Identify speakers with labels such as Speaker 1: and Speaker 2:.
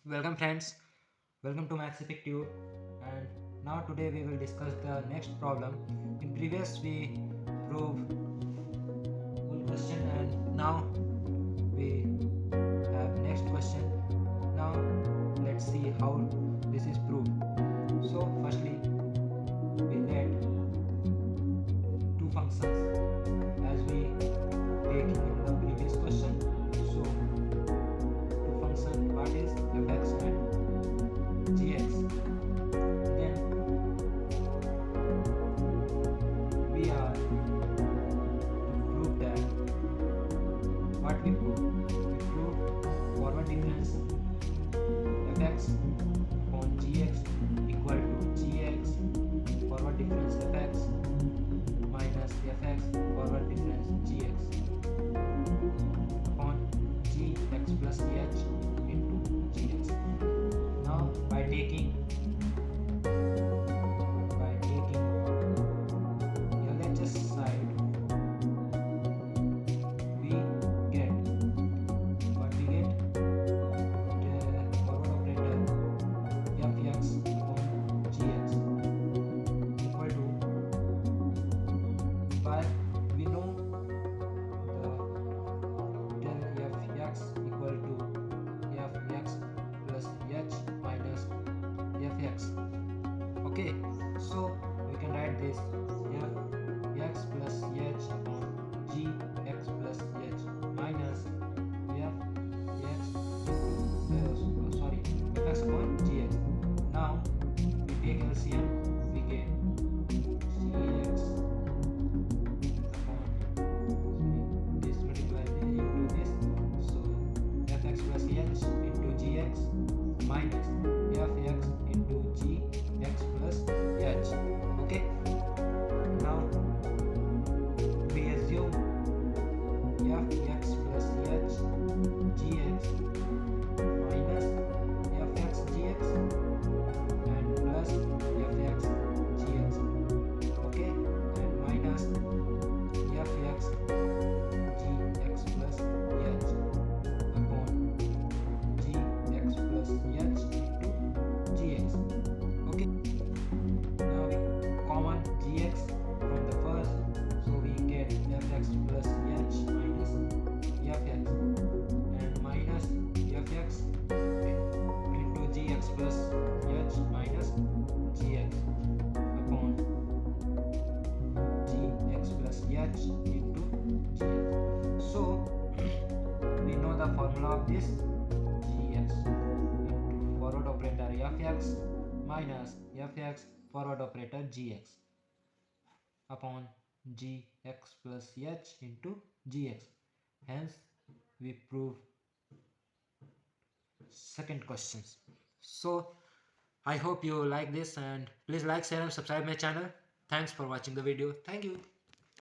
Speaker 1: Welcome friends, welcome to Maxipic Tube, and now today we will discuss the next problem. In previous we proved one question and now we have next question. Now let's see how this is proved. So firstly we let two functions as we take in the previous question. So two function what is fx and gx. Then we are to prove that what we prove forward difference fx upon gx equal to gx forward difference fx minus fx forward difference gx upon gx plus h into gx. Now by taking LHS side we get the forward operator fx upon gx equal to, but we know the del fx equal to fx plus h minus fx. Okay, so we can write this fx plus h upon gx plus h minus fx fx upon gx. Now we take LCM, we get gx upon this multiply into this, so fx plus h into gx minus fx into gx plus h. Okay, now we assume fx plus h gx minus fx gx and plus fx gx. Okay, and minus fx gx plus h upon gx plus h into gx. Okay, now we common gx from the first, so we get fx plus h minus fx and minus fx into gx plus h minus gx upon gx plus h into gx. So we know the formula of this gx into forward operator fx minus fx forward operator gx upon gx plus h into gx. Hence we prove second questions. So I hope you like this, and please like, share and subscribe my channel. Thanks for watching the video. Thank you.